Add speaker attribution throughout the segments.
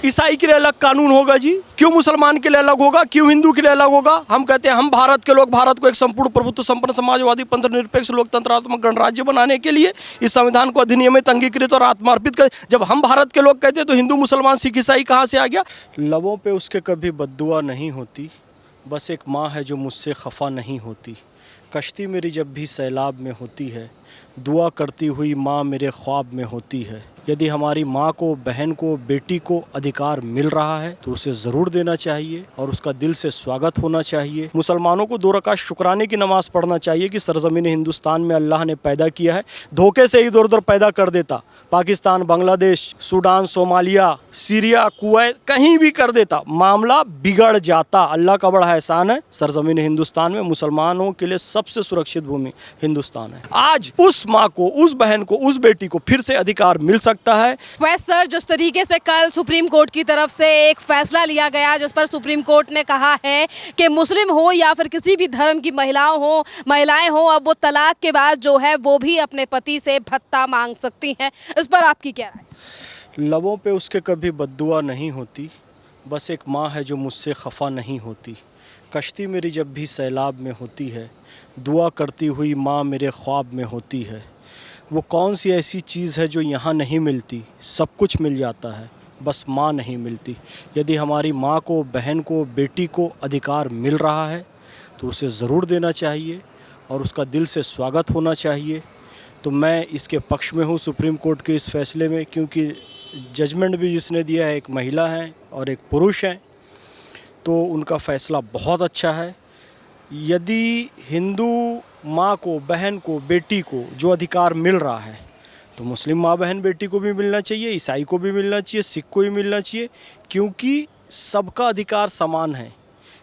Speaker 1: ईसाई के लिए अलग कानून होगा जी? क्यों मुसलमान के लिए अलग होगा? क्यों हिंदू के लिए अलग होगा? हम कहते हैं हम भारत के लोग भारत को एक संपूर्ण प्रभुत्व संपन्न समाजवादी पंथ निरपेक्ष लोकतंत्रात्मक गणराज्य बनाने के लिए इस संविधान को अधिनियमित अंगीकृत और आत्मार्पित कर। जब हम भारत के लोग कहते हैं तो हिंदू मुसलमान सिख ईसाई कहाँ से आ गया? लबों पे उसके कभी बद्दुआ नहीं होती, बस एक माँ है जो मुझसे खफा नहीं होती। कश्ती मेरी जब भी सैलाब में होती है, दुआ करती हुई माँ मेरे ख्वाब में होती है। यदि हमारी माँ को, बहन को, बेटी को अधिकार मिल रहा है तो उसे ज़रूर देना चाहिए और उसका दिल से स्वागत होना चाहिए। मुसलमानों को 2 रकात शुक्राने की नमाज़ पढ़ना चाहिए कि सरज़मीन हिंदुस्तान में अल्लाह ने पैदा किया है। धोखे से इधर उधर पैदा कर देता, Pakistan, Bangladesh, Sudan, Somalia, Syria, Kuwait, कहीं भी कर देता, मामला बिगड़ जाता। अल्लाह का बड़ा एहसान है, सरज़मीन हिंदुस्तान में मुसलमानों के लिए सबसे सुरक्षित भूमि हिंदुस्तान है। आज उस माँ को, उस बहन को, उस बेटी को फिर से अधिकार मिल सकता है।
Speaker 2: वैसे सर, जिस तरीके से कल सुप्रीम कोर्ट की तरफ से एक फैसला लिया गया जिस पर सुप्रीम कोर्ट ने कहा है कि मुस्लिम हो या फिर किसी भी धर्म की महिलाएं हो, अब वो तलाक के बाद जो है वो भी अपने पति से भत्ता मांग सकती हैं, इस पर आपकी क्या राय?
Speaker 1: लबों पे उसके कभी बद्दुआ नहीं होती, बस एक माँ है जो मुझसे खफा नहीं होती। कश्ती मेरी जब भी सैलाब में होती है, दुआ करती हुई माँ मेरे ख्वाब में होती है। वो कौन सी ऐसी चीज़ है जो यहाँ नहीं मिलती? सब कुछ मिल जाता है, बस माँ नहीं मिलती। यदि हमारी माँ को, बहन को, बेटी को अधिकार मिल रहा है तो उसे ज़रूर देना चाहिए और उसका दिल से स्वागत होना चाहिए। तो मैं इसके पक्ष में हूँ सुप्रीम कोर्ट के इस फैसले में, क्योंकि जजमेंट भी जिसने दिया है एक महिला हैं और एक पुरुष हैं, तो उनका फ़ैसला बहुत अच्छा है। यदि हिंदू माँ को, बहन को, बेटी को जो अधिकार मिल रहा है तो मुस्लिम माँ, बहन, बेटी को भी मिलना चाहिए, ईसाई को भी मिलना चाहिए, सिख को भी मिलना चाहिए, क्योंकि सबका अधिकार समान है।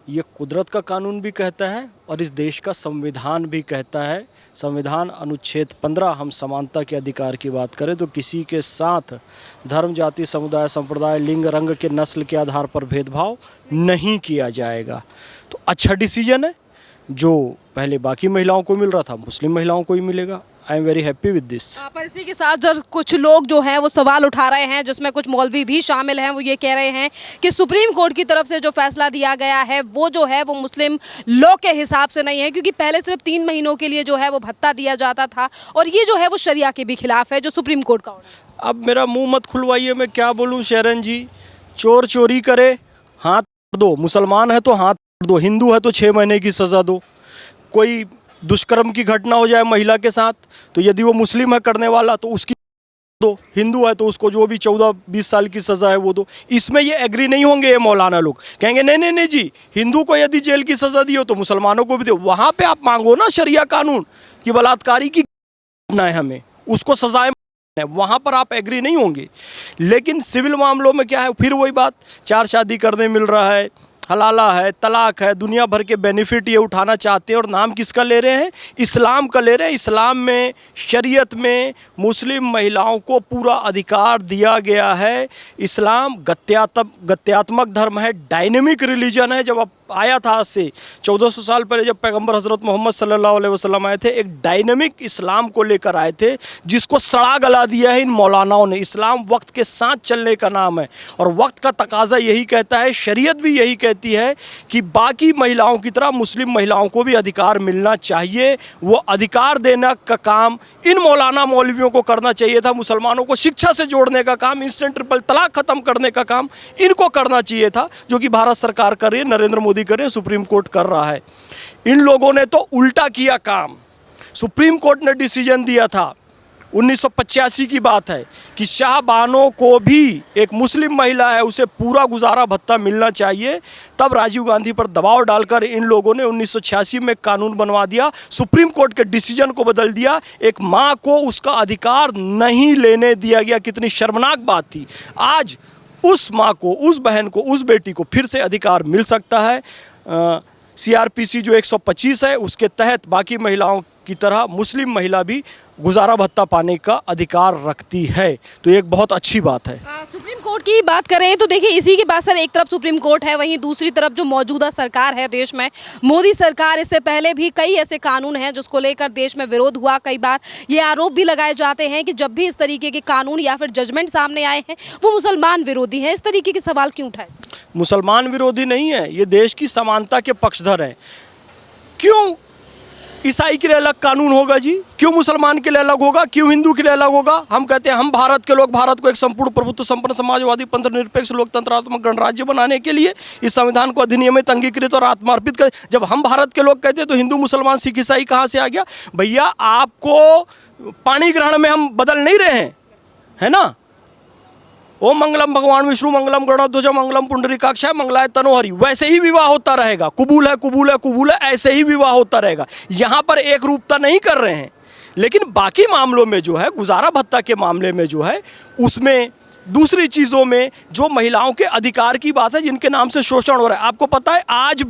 Speaker 1: ये कुदरत का कानून भी कहता है और इस देश का संविधान भी कहता है। संविधान अनुच्छेद 15, हम समानता के अधिकार की बात करें तो किसी के साथ धर्म, जाति, समुदाय, संप्रदाय, लिंग, रंग के, नस्ल के आधार पर भेदभाव नहीं किया जाएगा। तो अच्छा डिसीजन है। जो पहले बाकी महिलाओं को मिल रहा था, मुस्लिम महिलाओं को ही मिलेगा। I am very happy with this.
Speaker 2: पर इसी के साथ जब कुछ लोग जो हैं वो सवाल उठा रहे हैं, जिसमें कुछ मौलवी भी शामिल हैं, वो ये कह रहे हैं कि सुप्रीम कोर्ट की तरफ से जो फैसला दिया गया है वो जो है वो मुस्लिम लॉ के हिसाब से नहीं है, क्योंकि पहले सिर्फ 3 महीनों के लिए जो है वो भत्ता दिया जाता था और ये जो है वो शरिया के भी खिलाफ है, जो सुप्रीम कोर्ट का ऑर्डर।
Speaker 1: अब मेरा मुंह मत खुलवाइए, मैं क्या बोलूँ शरण जी। चोर चोरी करे हाथ दो, मुसलमान है तो हाथ दो, हिंदू है तो 6 महीने की सज़ा दो। कोई दुष्कर्म की घटना हो जाए महिला के साथ तो यदि वो मुस्लिम है करने वाला तो उसकी दो, हिंदू है तो उसको जो भी 14-20 साल की सज़ा है वो दो। इसमें ये एग्री नहीं होंगे ये मौलाना लोग, कहेंगे नहीं नहीं नहीं जी, हिंदू को यदि जेल की सज़ा दी हो तो मुसलमानों को भी दो। वहाँ पे आप मांगो ना शरिया कानून कि बलात्कारी की घटना है हमें उसको सजाएं, वहाँ पर आप एग्री नहीं होंगे। लेकिन सिविल मामलों में क्या है, फिर वही बात, 4 शादी करने मिल रहा है, हलाला है, तलाक है, दुनिया भर के बेनिफिट ये उठाना चाहते हैं और नाम किसका ले रहे हैं? इस्लाम का ले रहे हैं। इस्लाम में, शरीयत में मुस्लिम महिलाओं को पूरा अधिकार दिया गया है। इस्लाम गत्यात्मक धर्म है, डायनेमिक रिलीजन है। जब आया था आज से 1400 साल पहले जब पैगंबर हज़रत मोहम्मद सल्लल्लाहु अलैहि वसल्लम आए थे, एक डायनेमिक इस्लाम को लेकर आए थे जिसको सड़ा गला दिया है इन मौलानाओं ने। इस्लाम वक्त के साथ चलने का नाम है और वक्त का तकाजा यही कहता है, शरीयत भी यही कहती है कि बाकी महिलाओं की तरह मुस्लिम महिलाओं को भी अधिकार मिलना चाहिए। वो अधिकार देने का काम इन मौलाना मौलवियों को करना चाहिए था। मुसलमानों को शिक्षा से जोड़ने का काम, इंस्टेंट ट्रिपल तलाक ख़त्म करने का काम इनको करना चाहिए था, जो कि भारत सरकार कर रही है, नरेंद्र मोदी करें, सुप्रीम कोर्ट कर रहा है। इन लोगों ने तो उल्टा किया काम। सुप्रीम कोर्ट ने डिसीजन दिया था, 1985 की बात है, कि शाहबानों को भी, एक मुस्लिम महिला है उसे पूरा गुजारा भत्ता मिलना चाहिए। तब राजीव गांधी पर दबाव डालकर इन लोगों ने 1986 में कानून बनवा दिया, सुप्रीम कोर्ट के डिसीजन को बदल दिया। एक माँ को उसका अधिकार नहीं लेने दिया गया। कितनी शर्मनाक बात थी। आज उस माँ को, उस बहन को, उस बेटी को फिर से अधिकार मिल सकता है। CRPC जो 125 है उसके तहत बाकी महिलाओं की तरह मुस्लिम महिला भी गुजारा भत्ता पाने का अधिकार रखती है। तो ये एक बहुत अच्छी बात है।
Speaker 2: सुप्रीम कोर्ट की बात करें तो देखिए इसी के बाद सर एक तरफ सुप्रीम कोर्ट है, वहीं दूसरी तरफ जो मौजूदा सरकार है देश में, मोदी सरकार, इससे पहले भी कई ऐसे कानून हैं जिसको लेकर देश में विरोध हुआ। कई बार ये आरोप भी लगाए जाते हैं कि जब भी इस तरीके के कानून या फिर जजमेंट सामने आए हैं वो मुसलमान विरोधी हैं। इस तरीके के सवाल क्यों उठाए?
Speaker 1: मुसलमान विरोधी नहीं है, ये देश की समानता के पक्षधर हैं। क्यों ईसाई के लिए अलग कानून होगा जी? क्यों मुसलमान के लिए अलग होगा? क्यों हिंदू के लिए अलग होगा? हम कहते हैं हम भारत के लोग भारत को एक संपूर्ण प्रभुत्व संपन्न समाजवादी पंथ निरपेक्ष लोकतंत्रात्मक गणराज्य बनाने के लिए इस संविधान को अधिनियमित अंगीकृत और आत्मार्पित करें। जब हम भारत के लोग कहते हैं तो हिंदू मुसलमान सिख ईसाई कहाँ से आ गया? भैया आपको पानी ग्रहण में हम बदल नहीं रहे हैं, है ना? ओम मंगलम भगवान विष्णु मंगलम गणध्वज मंगलम पुंडरीकाक्षाय मंगलाय तनोहरि, वैसे ही विवाह होता रहेगा। कबूल है कबूल है कबूल है, ऐसे ही विवाह होता रहेगा। यहाँ पर एक रूपता नहीं कर रहे हैं। लेकिन बाकी मामलों में जो है, गुजारा भत्ता के मामले में जो है, उसमें दूसरी चीज़ों में जो महिलाओं के अधिकार की बात है, जिनके नाम से शोषण हो रहा है। आपको पता है आज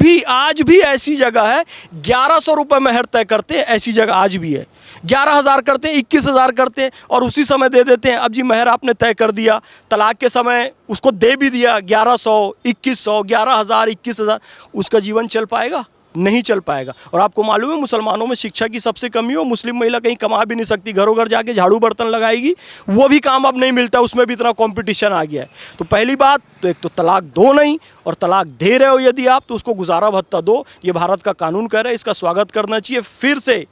Speaker 1: भी ऐसी जगह है 1100 रुपये मेहर तय करते हैं, ऐसी जगह आज भी है। 11,000 करते हैं, 21,000 करते हैं और उसी समय दे देते हैं। अब जी मेहर आपने तय कर दिया, तलाक के समय उसको दे भी दिया 1100, 2100, 11,000, 21,000, उसका जीवन चल पाएगा? नहीं चल पाएगा। और आपको मालूम है मुसलमानों में शिक्षा की सबसे कमी हो, मुस्लिम महिला कहीं कमा भी नहीं सकती, घरों घर जाके झाड़ू बर्तन लगाएगी, वो भी काम अब नहीं मिलता, उसमें भी इतना कंपटीशन आ गया है। तो पहली बात तो एक तो तलाक दो नहीं, और तलाक दे रहे हो यदि आप तो उसको गुजारा भत्ता दो। ये भारत का कानून कह रहा है, इसका स्वागत करना चाहिए। फिर से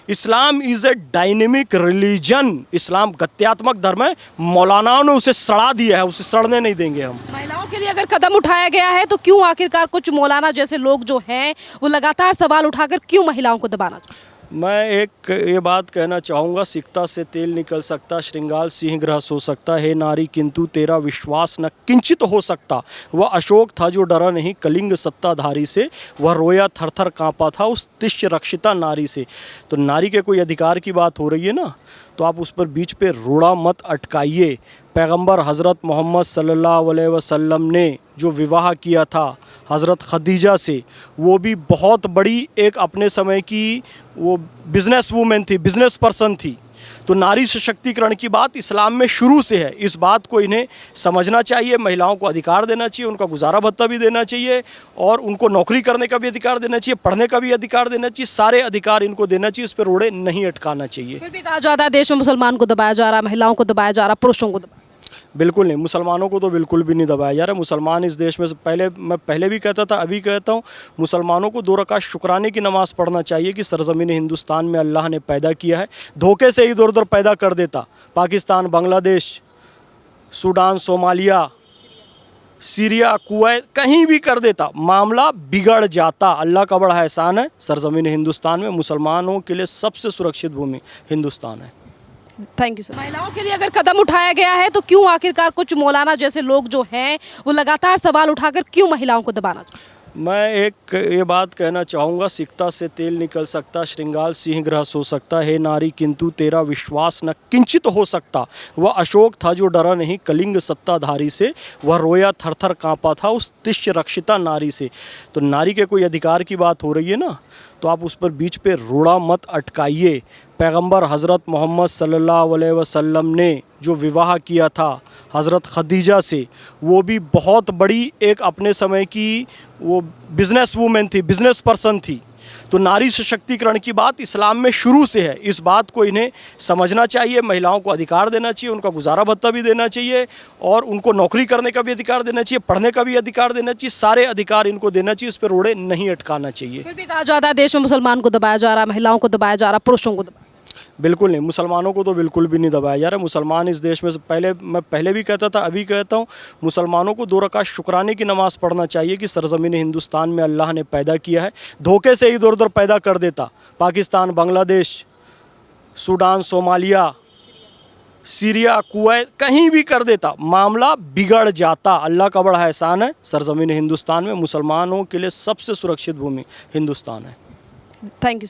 Speaker 1: इस्लाम इज़ ए डायनेमिक रिलीजन, इस्लाम गत्यात्मक धर्म है। मौलानाओं ने उसे सड़ा दिया है, उसे सड़ने नहीं देंगे हम।
Speaker 2: महिलाओं के लिए अगर कदम उठाया गया है तो क्यों आखिरकार कुछ मौलाना जैसे लोग जो हैं वो लगातार सवाल उठाकर क्यों महिलाओं को दबाना चाहते हैं?
Speaker 1: मैं एक ये बात कहना चाहूँगा, सिकता से तेल निकल सकता, श्रृंगार सिंह ग्रह हो सकता है नारी, किंतु तेरा विश्वास न किंचित हो सकता। वह अशोक था जो डरा नहीं कलिंग सत्ताधारी से, वह रोया थर थर काँपा था उस तिष्य रक्षिता नारी से। तो नारी के कोई अधिकार की बात हो रही है ना, तो आप उस पर बीच पे रोड़ा मत अटकाइए। पैगंबर हज़रत मोहम्मद सल्लल्लाहु अलैहि वसल्लम ने जो विवाह किया था हज़रत खदीजा से, वो भी बहुत बड़ी एक अपने समय की वो बिजनेस वूमेन थी, बिजनेस पर्सन थी। तो नारी सशक्तिकरण की बात इस्लाम में शुरू से है। इस बात को इन्हें समझना चाहिए। महिलाओं को अधिकार देना चाहिए, उनका गुजारा भत्ता भी देना चाहिए और उनको नौकरी करने का भी अधिकार देना चाहिए, पढ़ने का भी अधिकार देना चाहिए। सारे अधिकार इनको देना चाहिए, इस पर रोड़े नहीं अटकाना चाहिए।
Speaker 2: फिर भी कहा जाता है देश में मुसलमान को दबाया जा रहा, महिलाओं को दबाया जा रहा, पुरुषों को दबाया।
Speaker 1: बिल्कुल नहीं, मुसलमानों को तो बिल्कुल भी नहीं दबाया जा रहा है। मुसलमान इस देश में से मैं पहले भी कहता था, अभी कहता हूँ, मुसलमानों को 2 रकात शुक्राने की नमाज़ पढ़ना चाहिए कि सरज़मीन हिंदुस्तान में अल्लाह ने पैदा किया है। धोखे से इधर उधर पैदा कर देता, Pakistan, Bangladesh, Sudan, Somalia, Syria, Kuwait, कहीं भी कर देता, मामला बिगड़ जाता। अल्लाह का बड़ा एहसान है, सरज़मीन हिंदुस्तान में मुसलमानों के लिए सबसे सुरक्षित भूमि हिंदुस्तान है।
Speaker 2: Thank you sir. महिलाओं के लिए अगर कदम उठाया गया है तो क्यों आखिरकार कुछ मौलाना जैसे लोग जो हैं वो लगातार सवाल उठाकर क्यों महिलाओं को दबाना चाहते हैं?
Speaker 1: मैं एक ये बात कहना चाहूँगा, सिकता से तेल निकल सकता, श्रृंगार सिंह ग्रह हो सकता है नारी, किंतु तेरा विश्वास न किंचित हो सकता। वह अशोक था जो डरा नहीं कलिंग सत्ताधारी से, वह रोया थर थर काँपा था उस तिष्य रक्षिता नारी से। तो नारी के कोई अधिकार की बात हो रही है ना, तो आप उस पर बीच पे रोड़ा मत अटकाइए। पैगंबर हज़रत मोहम्मद सल्लल्लाहु अलैहि वसल्लम ने जो विवाह किया था हज़रत खदीजा से, वो भी बहुत बड़ी एक अपने समय की वो बिजनेस वूमेन थी, बिजनेस पर्सन थी। तो नारी सशक्तिकरण की बात इस्लाम में शुरू से है। इस बात को इन्हें समझना चाहिए। महिलाओं को अधिकार देना चाहिए, उनका गुजारा भत्ता भी देना चाहिए और उनको नौकरी करने का भी अधिकार देना चाहिए, पढ़ने का भी अधिकार देना चाहिए। सारे अधिकार इनको देना चाहिए, इस पर रोड़े नहीं अटकाना चाहिए।
Speaker 2: फिर भी कहा जाता है देश में मुसलमान को दबाया जा रहा, महिलाओं को दबाया जा रहा, पुरुषों को दबाया।
Speaker 1: बिल्कुल नहीं, मुसलमानों को तो बिल्कुल भी नहीं दबाया जा रहा है। मुसलमान इस देश में से मैं पहले भी कहता था, अभी कहता हूँ, मुसलमानों को 2 रकात शुक्राने की नमाज़ पढ़ना चाहिए कि सरज़मीन हिंदुस्तान में अल्लाह ने पैदा किया है। धोखे से इधर उधर पैदा कर देता, Pakistan, Bangladesh, Sudan, Somalia, Syria, Kuwait, कहीं भी कर देता, मामला बिगड़ जाता। अल्लाह का बड़ा एहसान है, सरज़मीन हिंदुस्तान में मुसलमानों के लिए सबसे सुरक्षित भूमि हिंदुस्तान है।
Speaker 2: Thank you sir.